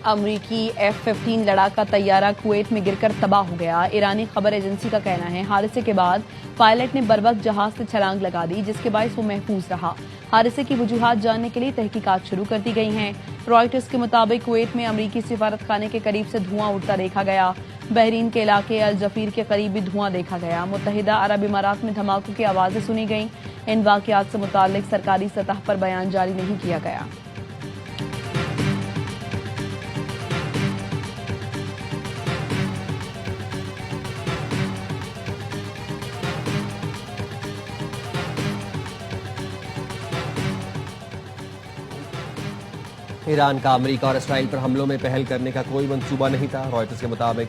अमरीकी F-15 लड़ाका तैयारा Kuwait में गिरकर तबाह हो गया। ईरानी खबर एजेंसी का कहना है हादसे के बाद पायलट ने बर्वक्त जहाज से छलांग लगा दी, जिसके बायस वो महफूज रहा। हादसे की वजूहात जानने के लिए तहकीकात शुरू कर दी गई हैं। रॉयटर्स के मुताबिक कुवैत में अमरीकी सिफारतखाने के करीब से धुआं उठता देखा गया। बहरीन के इलाके अल जफीर के करीब भी धुआं देखा गया। मुत्तहिदा अरब इमारात में धमाकों की आवाजें सुनी गईं। इन वाकयात से मुताल्लिक सरकारी सतह पर बयान जारी नहीं किया गया। ईरान का अमेरिका और इसराइल पर हमलों में पहल करने का कोई मंसूबा नहीं था। रॉयटर्स के मुताबिक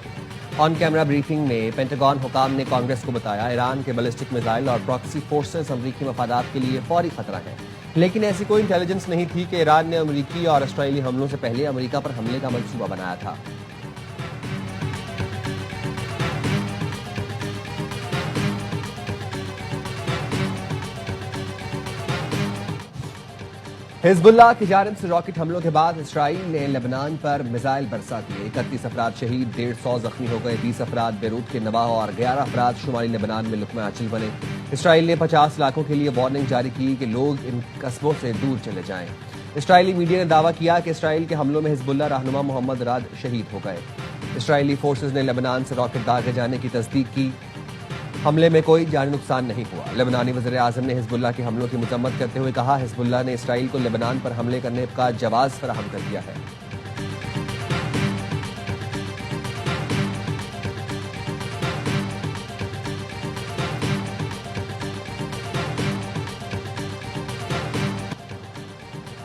ऑन कैमरा ब्रीफिंग में पेंटागन हुकाम ने कांग्रेस को बताया ईरान के बैलिस्टिक मिसाइल और प्रॉक्सी फोर्सेस अमरीकी मफादात के लिए फौरी खतरा है, लेकिन ऐसी कोई इंटेलिजेंस नहीं थी कि ईरान ने अमरीकी और इसराइली हमलों से पहले अमरीका पर हमले का मंसूबा बनाया था। हिजबुल्लाह की जानिब से रॉकेट हमलों के बाद इसराइल ने लेबनान पर मिसाइल बरसा दिए। 31 अफराद शहीद, 150 जख्मी हो गए। 20 अफराद बेरूत के नवाह और 11 अफराद शुमाली लेबनान में लुकमा आचिल बने। इसराइल ने 50 इलाकों के लिए वार्निंग जारी की कि लोग इन कस्बों से दूर चले जाएं। इसराइली मीडिया ने दावा किया कि इसराइल के हमलों में हिजबुल्लाह रहनुमा मोहम्मद राद शहीद हो गए। इसराइली फोर्सेज ने लेबनान से रॉकेट दागे जाने की तस्दीक की। हमले में कोई जानी नुकसान नहीं हुआ। लेबनानी वज़ीर आज़म ने हिजबुल्लाह के हमलों की मजम्मत करते हुए कहा हिजबुल्लाह ने इसराइल को लेबनान पर हमले करने का जवाब फराहम कर दिया है।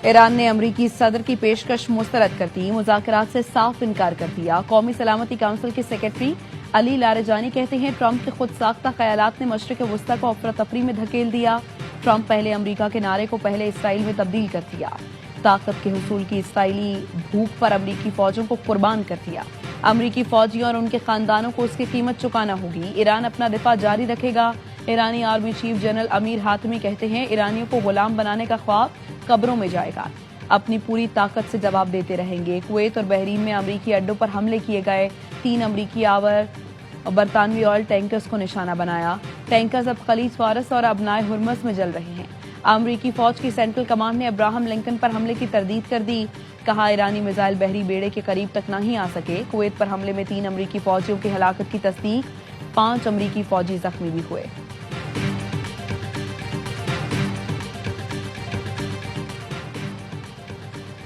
ईरान ने अमरीकी सदर की पेशकश मुस्तरद कर दी, मुज़ाकरात से साफ इनकार कर दिया। कौमी सलामती काउंसिल के सेक्रेटरी अली लारेजानी कहते हैं ट्रंप के खुद साख्ता ख्यालात ने मशरिक़ वस्ता को अफरा तफरी में धकेल दिया। ट्रंप पहले अमरीका के नारे को पहले इसराइल में तब्दील कर दिया। ताकत के हुसूल की इसराइली भूख पर अमरीकी फौजों को कुर्बान कर दिया। अमरीकी फौजियों और उनके खानदानों को उसकी कीमत चुकाना होगी। ईरान अपना दिफा जारी रखेगा। ईरानी army chief general Amir Hatami कहते हैं ईरानियों को गुलाम बनाने का ख्वाब कब्रों में जाएगा। अपनी पूरी ताकत से जवाब देते रहेंगे। कुवैत और बहरीन में अमरीकी अड्डों पर हमले किए गए। 3 अमरीकी आवर और बरतानवी ऑयल टैंकर्स को निशाना बनाया। टैंकर्स अब खलीज फारस और अबनाए हुर्मस में जल रहे हैं। अमरीकी फौज की सेंट्रल कमांड ने अब्राहम लिंकन पर हमले की तरदीद कर दी। कहा ईरानी मिसाइल बहरी बेड़े के करीब तक नहीं आ सके। कुवैत पर हमले में 3 अमरीकी फौजियों की हलाकत की तस्दीक, 5 अमरीकी फौजी जख्मी भी हुए।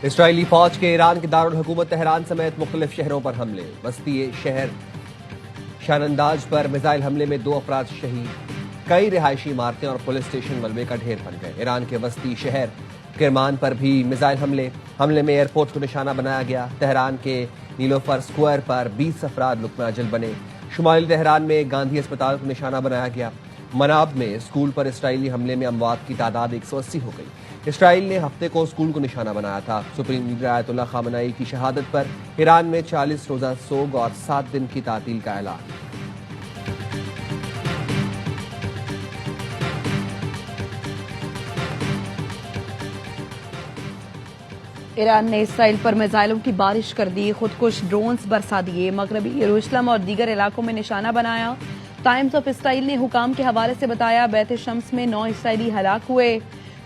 इसराइली फौज के ईरान के दारुल हुकूमत तेहरान समेत मुख्तलिफ शहरों पर हमले। वस्ती शहर शानंदाज पर मिसाइल हमले में 2 अफराद शहीद। कई रिहायशी इमारतें और पुलिस स्टेशन मलबे का ढेर बन गए। ईरान के वस्ती शहर किरमान पर भी मिसाइल हमले में एयरपोर्ट को निशाना बनाया गया। तेहरान के नीलोफर स्क्वायर पर 20 अफराद लुकमा अजल बने। शुमाली तेहरान में गांधी अस्पताल को निशाना बनाया गया। मनाब में स्कूल पर इसराइली हमले में अमवात की तादाद 180 हो गई। इसराइल ने हफ्ते को स्कूल को निशाना बनाया था। सुप्रीम लीडर आयतुल्लाह खामनेई की शहादत पर ईरान में 40 रोजा सोग और 7 दिन की तातील का ऐलान। ईरान ने इसराइल पर मिसाइलों की बारिश कर दी, खुदकुश ड्रोन्स बरसा दिए। मगरबी यरूशलेम और दीगर इलाकों में निशाना बनाया। टाइम्स ऑफ इसराइल ने हुकाम के हवाले से बताया बैत शम्स में 9 इसराइली हलाक हुए।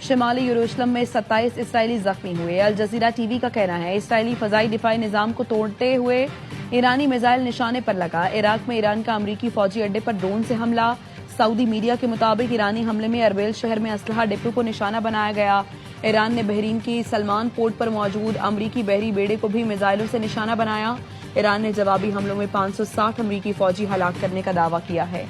शिमाली यरूशलेम में 27 इसराइली जख्मी हुए। अल जजीरा टीवी का कहना है इसराइली फजाई दिफाई निजाम को तोड़ते हुए ईरानी मिसाइल निशाने पर लगा। इराक में ईरान का अमरीकी फौजी अड्डे पर ड्रोन से हमला। सऊदी मीडिया के मुताबिक ईरानी हमले में अरबेल शहर में असलहा डिपो को निशाना बनाया गया। ईरान ने बहरीन की सलमान पोर्ट पर मौजूद अमरीकी बहरी बेड़े को भी मिसाइलों से निशाना बनाया। ईरान ने जवाबी हमलों में 560 अमरीकी फौजी हलाक करने का दावा किया है।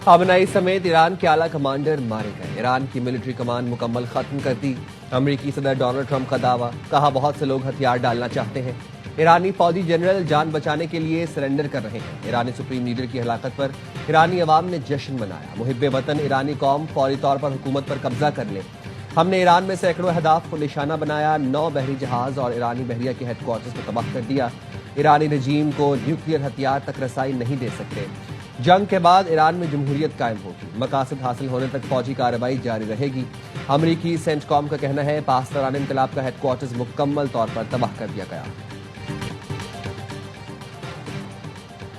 खामनेई समेत ईरान के आला कमांडर मारे गए। ईरान की मिलिट्री कमान मुकम्मल खत्म कर दी। अमरीकी सदर डोनाल्ड ट्रंप का दावा। कहा बहुत से लोग हथियार डालना चाहते हैं। ईरानी फौजी जनरल जान बचाने के लिए सरेंडर कर रहे हैं। ईरानी सुप्रीम लीडर की हलाकत पर ईरानी अवाम ने जश्न मनाया। मुहिब्बे वतन ईरानी कौम फौरी तौर पर हुकूमत पर कब्जा कर ले। हमने ईरान में सैकड़ों अहदाफ को निशाना बनाया। 9 बहरी जहाज और ईरानी बहरिया के हेडक्वार्टर्स को तबाह कर दिया। ईरानी रजीम को न्यूक्लियर हथियार तक रसाई नहीं दे सकते। जंग के बाद ईरान में जमहूरियत कायम होगी, मकासद हासिल होने तक फौजी कार्रवाई जारी रहेगी। अमरीकी सेंटकॉम का कहना है पाकिस्तान इनकलाब का हेडक्वार्टर्स मुकम्मल तौर पर तबाह कर दिया गया।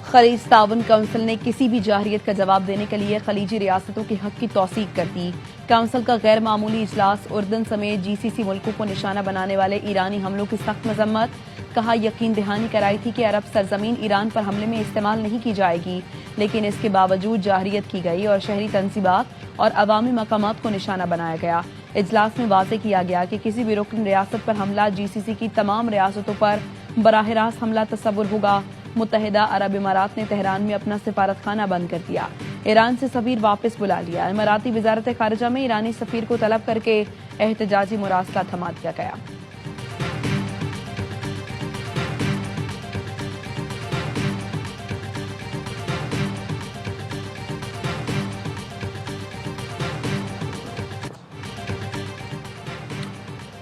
खलीज ताउन काउंसिल ने किसी भी जाहिरियत का जवाब देने के लिए खलीजी रियासतों के हक की तौसीक कर दी। काउंसिल का गैर मामूली इजलास उर्दन समेत जीसीसी मुल्कों को निशाना बनाने वाले ईरानी हमलों की सख्त मजम्मत। कहा, यकीन दहानी कराई थी कि अरब सरजमीन ईरान पर हमले में इस्तेमाल नहीं की जाएगी, लेकिन इसके बावजूद जाहिरियत की गई और शहरी तंजीबात और अवामी मकामात को निशाना बनाया गया। इजलास में वाज़ेह किया गया कि किसी भी रुकन रियासत पर हमला जीसीसी की तमाम रियासतों पर बराह रास्त हमला तस्वुर होगा। मुत्तहिदा अरब इमारात ने तेहरान में अपना सिफारत खाना बंद कर दिया। ईरान से सफीर वापस बुला लिया। इमाराती वजारत खारिजा में ईरानी सफीर को तलब करके एहतजाजी मुरासला थमा दिया गया।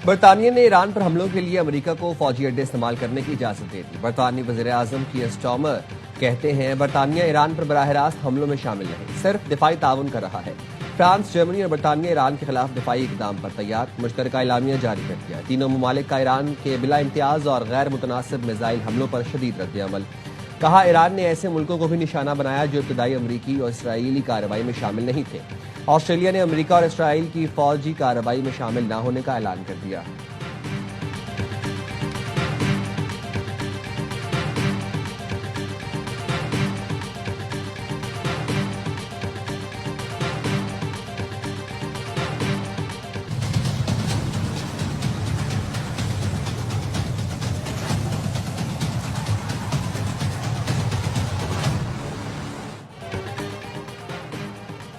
बरतानिया ने ईरान पर हमलों के लिए अमेरिका को फौजी अड्डे इस्तेमाल करने की इजाजत दे दी। बरतानी वज़ीर आज़म कीयर स्टार्मर कहते हैं बरतानिया ईरान पर बराह रास्त हमलों में शामिल नहीं, सिर्फ दिफाई ताउन कर रहा है। फ्रांस, जर्मनी और बरतानिया ईरान के खिलाफ दिफाई इकदाम पर तैयार, मुश्तरका एलामिया जारी कर दिया। तीनों ममालिक का ईरान के बिला इम्तियाज और गैर मुतनासिब मिसाइल हमलों पर शदीद रद्द-ए-अमल। कहा, ईरान ने ऐसे मुल्कों को भी निशाना बनाया जो इब्तदाई अमरीकी और इसराइली कार्रवाई में शामिल नहीं थे। ऑस्ट्रेलिया ने अमरीका और इसराइल की फौजी कार्रवाई में शामिल न होने का ऐलान कर दिया।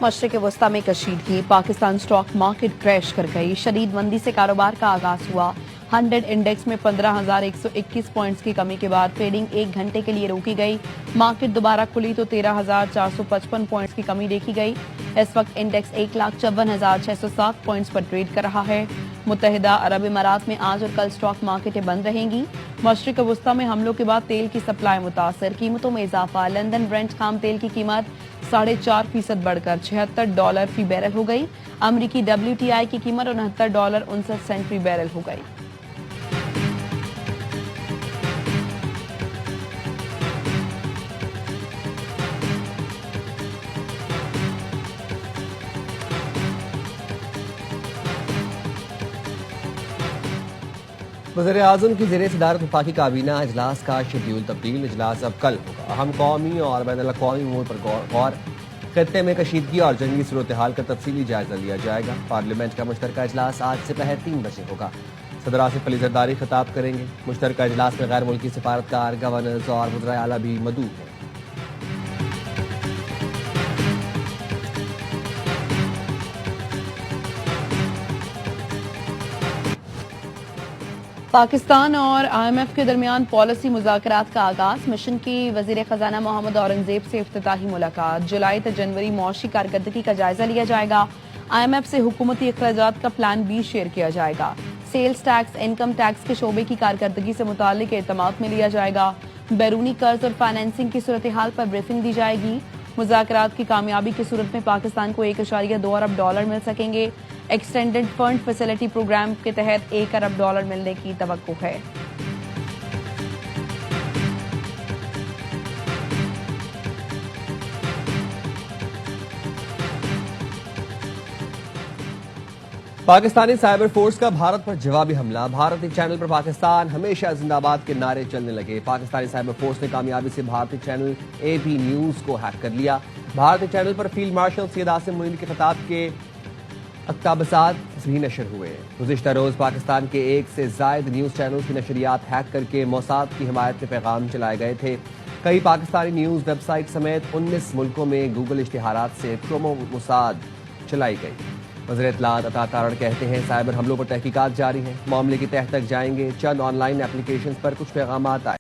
मशरिक़ वस्ता में कशीदगी, पाकिस्तान स्टॉक मार्केट क्रैश कर गई। शदीद मंदी से कारोबार का आगाज हुआ। 100 इंडेक्स में 15,121 पॉइंट्स की कमी के बाद ट्रेडिंग 1 घंटे के लिए रोकी गई। मार्केट दोबारा खुली तो 13,455 पॉइंट्स की कमी देखी गई। इस वक्त इंडेक्स 1,54,607 पॉइंट्स पर ट्रेड कर रहा है। मुत्तहिदा अरब इमारात में आज और कल स्टॉक मार्केटें बंद रहेंगी। मशरिक़ वस्ता में हमलों के बाद तेल की सप्लाई मुतासर, कीमतों में इजाफा। लंदन ब्रेंट खाम तेल की कीमत 4.5% बढ़कर $76 फी बैरल हो गई। अमरीकी WTI की कीमत $69.69 फी बैरल हो गई। वज़ीर आज़म की ज़ेरे सदारत वफाकी काबीना इजलास का शेड्यूल तब्दील। इजलास अब कल होगा। अहम कौमी और बैनुल अक़वामी उमूर पर गौर। खित्ते में कशीदगी और जंगी सूरत हाल का तफसीली जायजा लिया जाएगा। पार्लियामेंट का मुश्तरका इजलास आज से पहर 3 बजे होगा। सदर आसिफ अली ज़रदारी खिताब करेंगे। मुश्तरका इजलास में गैर मुल्की सिफारतकार, गवर्नर्स और वज़राए आला भी मौजूद हैं। पाकिस्तान और IMF के दरमियान पॉलिसी मुज़ाकरात का आगाज। मिशन की वज़ीर ख़जाना मोहम्मद औरंगज़ेब से इफ्तिताही मुलाकात। जुलाई से जनवरी मौशी कारकर्दगी का जायजा लिया जाएगा। IMF से हुकूमती अखराजात का प्लान B शेयर किया जाएगा। सेल्स टैक्स, इनकम टैक्स के शोबे की कारकर्दगी से मुतालिक इल्तमात में लिया जाएगा। बैरूनी कर्ज और फाइनेंसिंग की सूरत हाल पर ब्रीफिंग दी जाएगी। मुज़ाकरात की कामयाबी की सूरत में पाकिस्तान को $1.2 अरब मिल सकेंगे। एक्सटेंडेड फंड फैसिलिटी प्रोग्राम के तहत $1 अरब मिलने की तवक्को है। पाकिस्तानी साइबर फोर्स का भारत पर जवाबी हमला। भारतीय चैनल पर पाकिस्तान हमेशा जिंदाबाद के नारे चलने लगे। पाकिस्तानी साइबर फोर्स ने कामयाबी से भारतीय चैनल AP न्यूज को हैक कर लिया। भारतीय चैनल पर फील्ड मार्शल सैयद आसिम मुनीर के खिताब के अक्ताबसात भी नशर हुए। गुज़िश्ता रोज पाकिस्तान के 1 से ज़ायद न्यूज चैनल की नशरियात हैक करके मोसाद की हिमायत के पैगाम चलाए गए थे। कई पाकिस्तानी न्यूज वेबसाइट समेत 19 मुल्कों में गूगल इश्तिहारात से प्रोमो मोसाद चलाई गई। वज़ीर इत्तलात अता तारड़ कहते हैं साइबर हमलों पर तहकीकात जारी है, मामले की तह तक जाएंगे। चंद ऑनलाइन एप्लीकेशन पर कुछ पैगाम आए।